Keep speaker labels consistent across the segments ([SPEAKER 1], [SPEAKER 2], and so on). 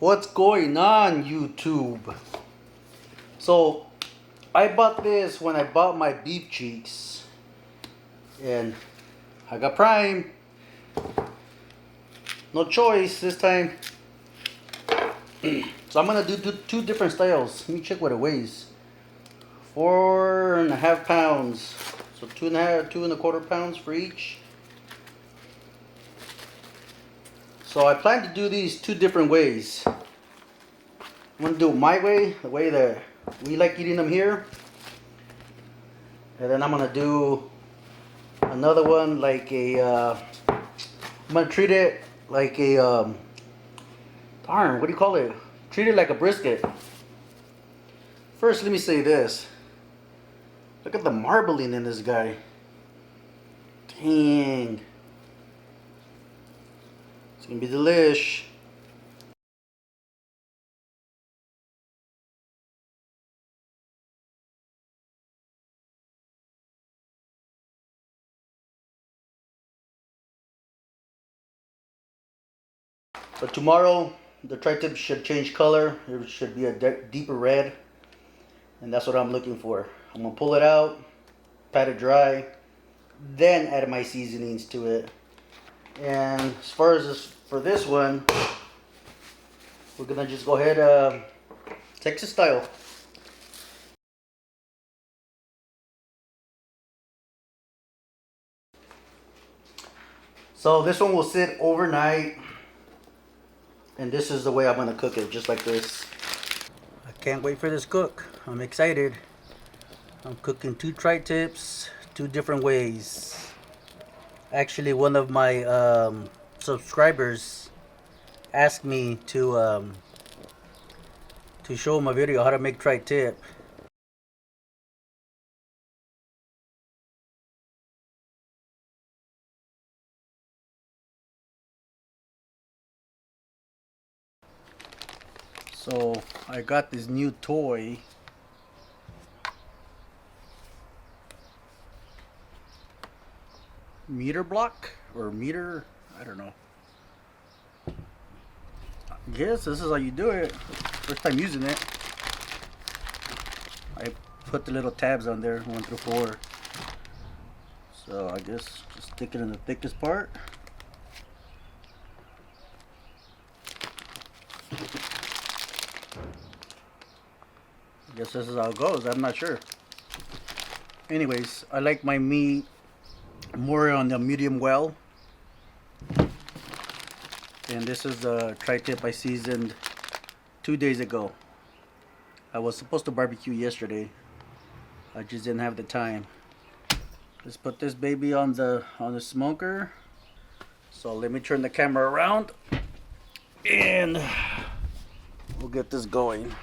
[SPEAKER 1] What's going on, YouTube? So I bought this when I bought my beef cheeks, and I got Prime. No choice this time. So I'm gonna do two different styles. Let me check what it weighs. 4.5 pounds. So 2.25 pounds for each. So I plan to do these two different ways. I'm gonna do it my way, the way that we like eating them here. And then I'm gonna do another one like I'm gonna treat it like a darn, what do you call it? Treat it like a brisket. First, let me say this. Look at the marbling in this guy. Dang. It's gonna be delish. But tomorrow, the tri-tip should change color. It should be a deeper red. And that's what I'm looking for. I'm gonna pull it out, pat it dry, then add my seasonings to it. And as far as this, for this one, we're gonna just go ahead, Texas style. So this one will sit overnight, and this is the way I'm gonna cook it, just like this. I can't wait for this cook. I'm excited. I'm cooking two tri-tips, two different ways. Actually, one of my subscribers asked me to show him a video how to make tri-tip. So I got this new toy. Meter block or meter, I don't know. I guess this is how you do it. First time using it. I put the little tabs on there, 1 through 4. So I guess just stick it in the thickest part. I guess this is how it goes. I'm not sure. Anyways, I like my meat more on the medium well. And this is the tri-tip I seasoned 2 days ago. I was supposed to barbecue yesterday. I just didn't have the time. Let's put this baby on the smoker. So let me turn the camera around and we'll get this going.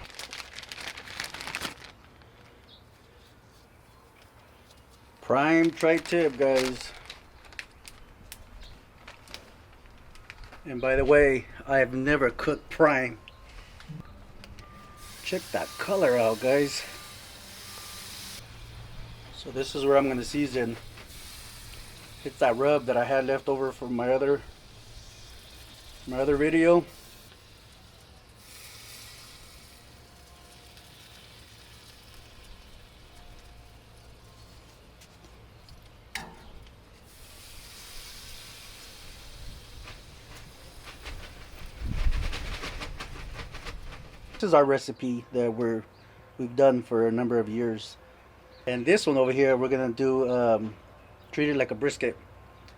[SPEAKER 1] Prime tri-tip, guys. And by the way, I have never cooked prime. Check that color out, guys. So this is where I'm going to season. It's that rub that I had left over from my other video. This is our recipe that we've done for a number of years. And this one over here, we're gonna do treat it like a brisket,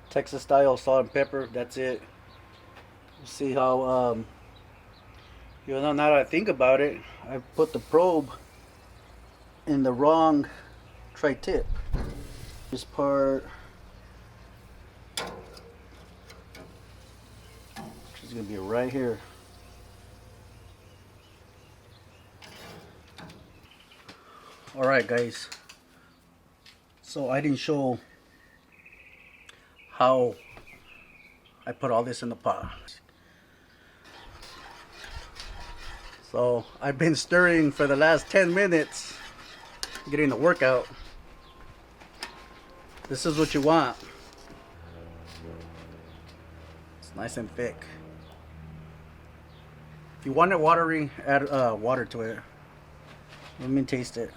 [SPEAKER 1] Texas style, salt and pepper. That's it. See how you know, now that I think about it, I put the probe in the wrong tri-tip. This part, which is gonna be right here. Alright guys, so I didn't show how I put all this in the pot. So I've been stirring for the last 10 minutes, getting the workout. This is what you want. It's nice and thick. If you want it watery, add water to it. Let me taste it.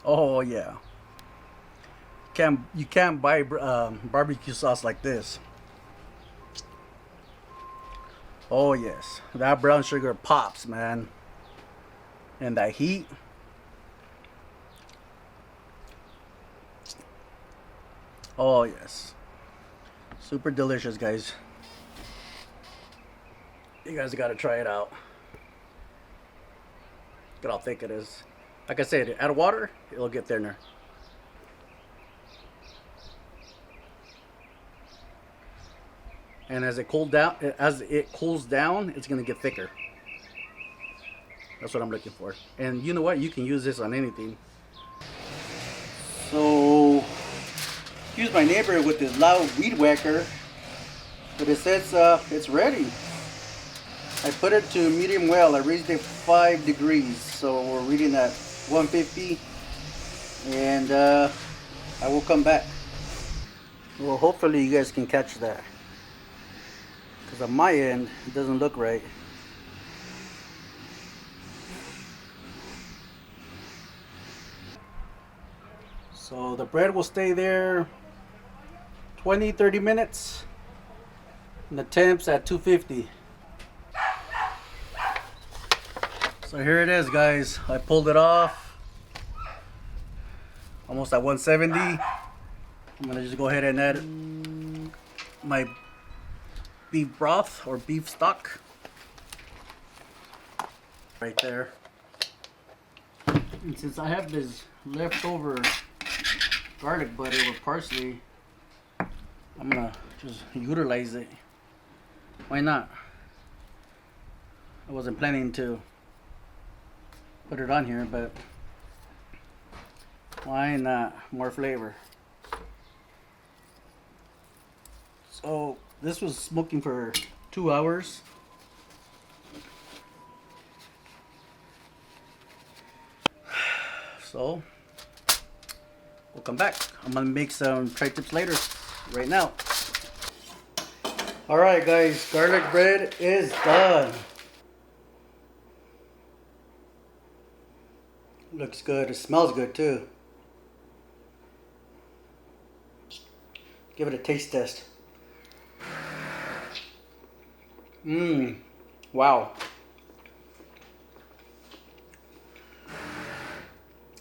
[SPEAKER 1] Oh yeah. You can't buy barbecue sauce like this. Oh yes, that brown sugar pops, man, and that heat. Oh yes, super delicious, guys. You guys gotta try it out. Look at how thick it is. Like I said, add water, it'll get thinner. And as it cools down, it's gonna get thicker. That's what I'm looking for. And you know what? You can use this on anything. So, here's my neighbor with this loud weed whacker, but it says it's ready. I put it to medium well. I raised it 5 degrees, so we're reading at 150, and I will come back. Well, hopefully you guys can catch that, because on my end it doesn't look right. So the bread will stay there 20-30 minutes, and the temps at 250. So here it is, guys. I pulled it off, almost at 170. I'm gonna just go ahead and add my beef broth or beef stock right there. And since I have this leftover garlic butter with parsley, I'm gonna just utilize it. Why not? I wasn't planning to put it on here, but why not? More flavor. So this was smoking for 2 hours. So we'll come back. I'm gonna make some tri-tips later. Right now. All right, guys, garlic bread is done. Looks good. It smells good too. Give it a taste test. Mmm. Wow.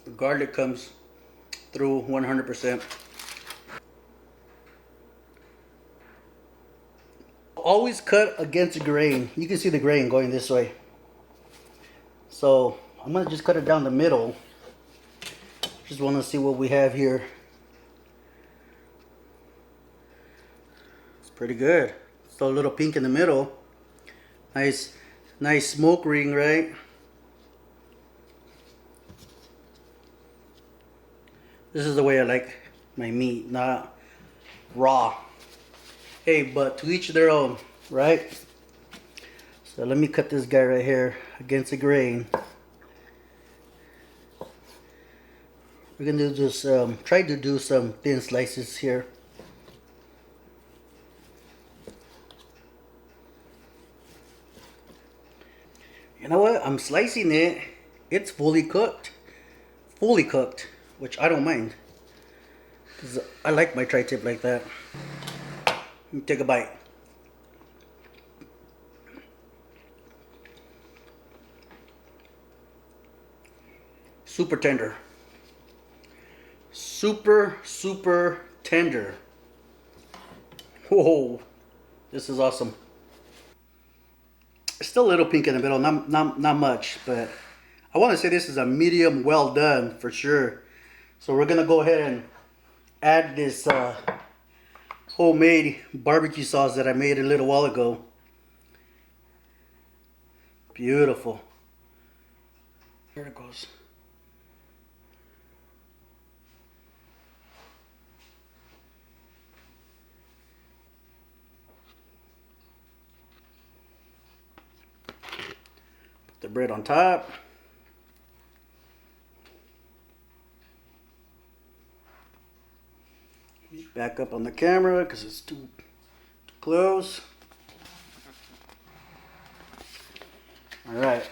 [SPEAKER 1] The garlic comes through 100%. Always cut against the grain. You can see the grain going this way. So I'm gonna just cut it down the middle. Just want to see what we have here. It's pretty good. Still a little pink in the middle. Nice smoke ring, right? This is the way I like my meat, not raw. Hey, but to each their own, right? So let me cut this guy right here against the grain. We're gonna do just try to do some thin slices here. You know what? I'm slicing it. It's fully cooked, which I don't mind, because I like my tri-tip like that. Let me take a bite. Super tender. Super tender. Whoa, this is awesome. It's still a little pink in the middle, not much, but I want to say this is a medium well done for sure. So we're gonna go ahead and add this homemade barbecue sauce that I made a little while ago. Beautiful. Here it goes. Put the bread on top. Back up on the camera because it's too close. Alright.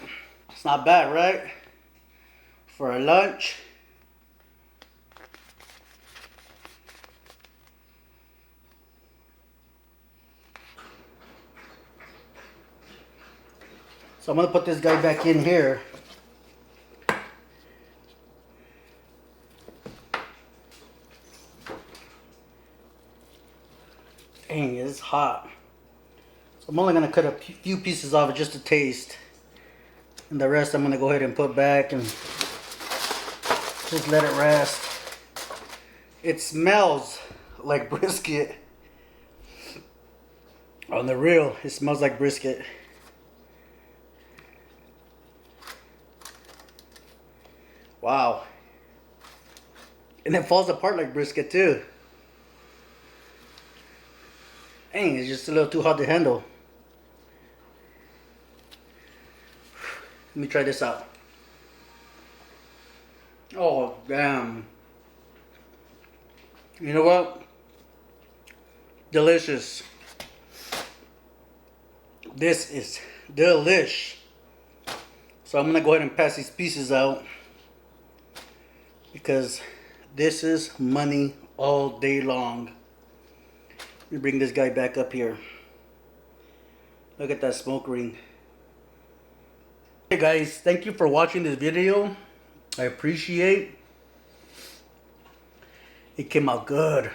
[SPEAKER 1] It's not bad, right? For our lunch. So I'm going to put this guy back in here. Dang, it's hot. So I'm only going to cut a few pieces off just to taste. And the rest I'm going to go ahead and put back and just let it rest. It smells like brisket. On the real, it smells like brisket. Wow. And it falls apart like brisket too. Dang, it's just a little too hot to handle. Let me try this out. Oh, damn. You know what? Delicious. This is delish. So I'm going to go ahead and pass these pieces out. Because this is money all day long. Let me bring this guy back up here. Look at that smoke ring. Hey guys, thank you for watching this video. I appreciate it. It came out good.